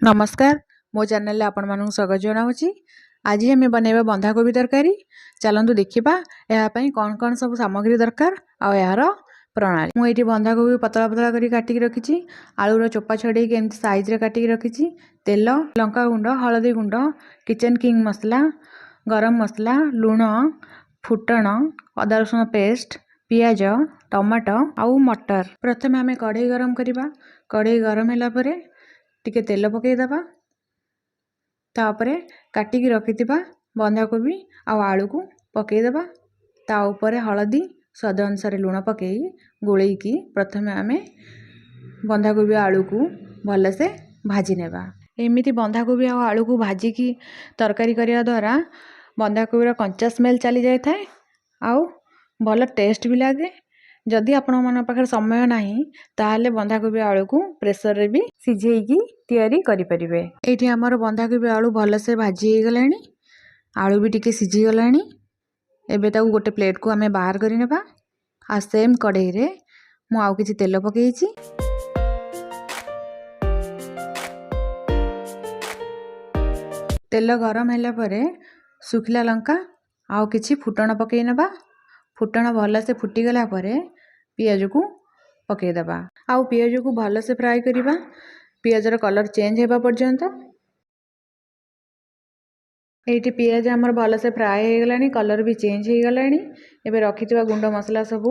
नमस्कार मो चैनल आपण मानक स्वागत जनावि। आज आम बनैबा बंधाकोबी तरकारी। चलतु देखा यापाई कौन कौन सब सामग्री दरकार आ यार प्रणाली। मुझे बंधाकोबी पतला पतला कर काटिक रखी, आलूर चोपा छड़े एमती साइज रे काटिक रखी, तेल, लंका गुंड, हलदी गुंड, किचन किंग मसला, गरम मसला, लुण, फुटण, अदा रसुण पेस्ट, पियाज, टमाटो आउ मटर। प्रथम आम कढ़ई गरम करवा। कढ़ई गरम है टिके तेल पकईदबा, तापरे काटिक रखिथिबा बंधाकोबी आउ आलू को पकईदबा। ता उपरे हलदी स्वाद अनुसार लुण पकई गोलैकी प्रथमे आमे बंधाकोबी आलू को भलसे भाजी नेबा। एमिति बंधाकोबी आउ आलू को भाजिकी तरकारी करिया द्वारा बंधाकोबीर कंचा स्मेल चली जाए थाए आउ भल टेस्ट भी लगे। जदि आपण मन पाखे समय नहीं ताहले बंधाकोबी आलू को प्रेसर रे भी सिझेइकी तैयारी करि परिबे। एठी हमर बंधाकोबी आलू भल से भाजी हो गलानी, आलू भी टिके सिझी गलानी। एबे ताऊ गोटे प्लेट को हमें बाहर करि नेबा। आ सेम कढ़ई रे मु आउ किछि तेल पकेइछि। तेल गरम हैला परे सुखिला लंका आउ किछि फुटण पकई नेबा। फुटण भल से फुटी गला परे पियाज को पकई दबा। आउ पियाज को भल से फ्राई करिबा, पियाजर कलर चेंज हेबा पर्यंत। एठी पियाज हमर भल से फ्राई हो गलानी, कलर भी चेंज हो गलानी। एबे रखिथिबा गुंड मसला सब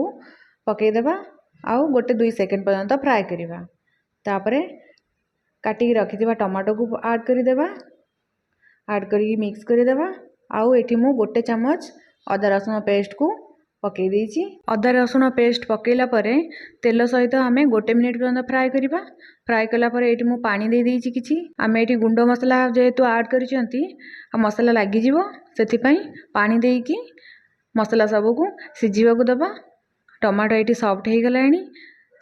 पकई दबा आउ गोटे 2 सेकंड पर्यंत फ्राई करिबा। तापरे काटिक रखिथिबा टमाटो को ऐड करि देबा। ऐड करी मिक्स करि देबा। आउ एठी मु गोटे चम्मच अदा रसुण पेस्ट को पकई देइछि। अदा रसुण पेस्ट पकईला परे तेल सहित आमे गोटे मिनिट पर्यंत फ्राई करिबा। फ्राई कला परे एठी मु पानी दे देइछि किछि। आमे एठी गुंड मसला जेहेतु ऐड करिसंती आ मसला लागि जिवो सेति पई पानी देइकी मसला सब को सिझिबा को दबा। टमाटो एठी सॉफ्ट हे गलानी,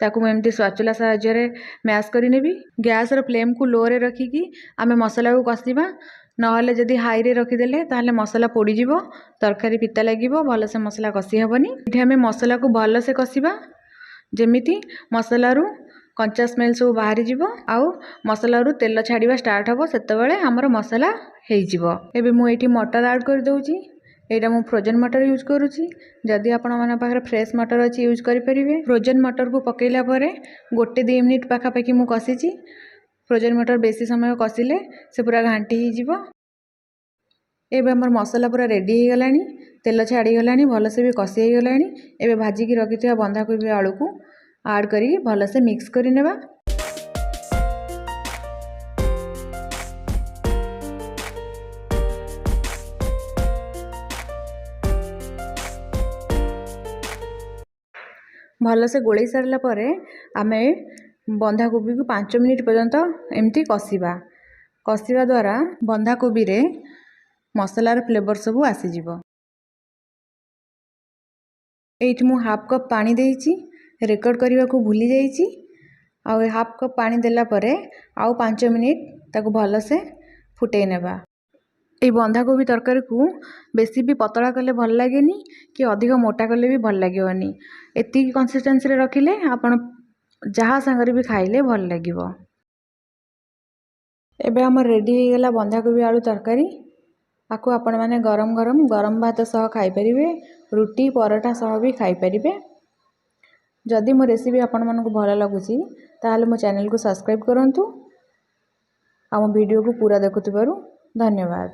ताकू मैं एमती स्वाचुला साहाय्य रे मैश करि नेबी। गैस रो फ्लेम को लो रे रखिकी आमे मसला को कसिबा। नहले जदि हाई रे रखिदेले ताहले मसला पोड़ी जिवो, तरकारी पिता लागिवो, भल से मसला कसी हेबनी। एठी आमे मसला को भल से कसिबा जेमिति मसला रु कंचा स्मेल सब बाहरी जिवो आउ मसला रु तेल छाड़िबा स्टार्ट हबो, सेतेबेले हमर मसला हेइ जिवो। एबे मु एठी मटर ऐड कर दउची। एटा मु फ्रोजन मटर यूज करूची। जदि आपण मन पाखरे फ्रेश मटर अछि यूज करि परिबे। फ्रोजन मटर को पकईला परे गोटे 2 मिनिट पाखा पाखी मु कसिची। फ्रोजन मटर बेसी समय कसिले से पूरा घांटी ही जिवो। एबे हमर मसला पूरा रेडी हो गलानी, तेल छाड़ी गलानी, भल से भी कसी हो गलानी। एबे भाजी की रखिथिबा बंधाकोबी आलू को ऐड करी भल से मिक्स करि नेबा। भल से गोलई सारला परे आमे बंधाकोबी को 5 मिनिट पर्यंत एमती कसिबा। कसिबा द्वारा बंधाकोबी रे मसलार फ्लेवर सब आसी जिवो। एठी मु हाफ कप पानी देइछि। रेकर्ड करबा को भूली जाइछि। आ हाफ कप पानी देला परे आउ 5 मिनिट ताको भल से फुटै नेबा। ए बंधाकोबी तरकारी को बेसी भी पतला कले भल लागेनी कि अधिक मोटा कले भी भल लागिवनी। एति कंसिस्टेंसी रे रखिले आपण जहा संगरे भी खाइले भल लागिवो। एबे हमर रेडी हो गेला बंधाकोबी आलू तरकारी। आको आपण माने गरम गरम गरम भात सह खाई परिबे, रुटी परोठा सह भी खाई परिबे। जदि मो रेसिपी आपण मानको भल लागुची ताहाले मो चैनल को सब्सक्राइब करंतु। आ मो वीडियो को पूरा देखुथिबारु धन्यवाद।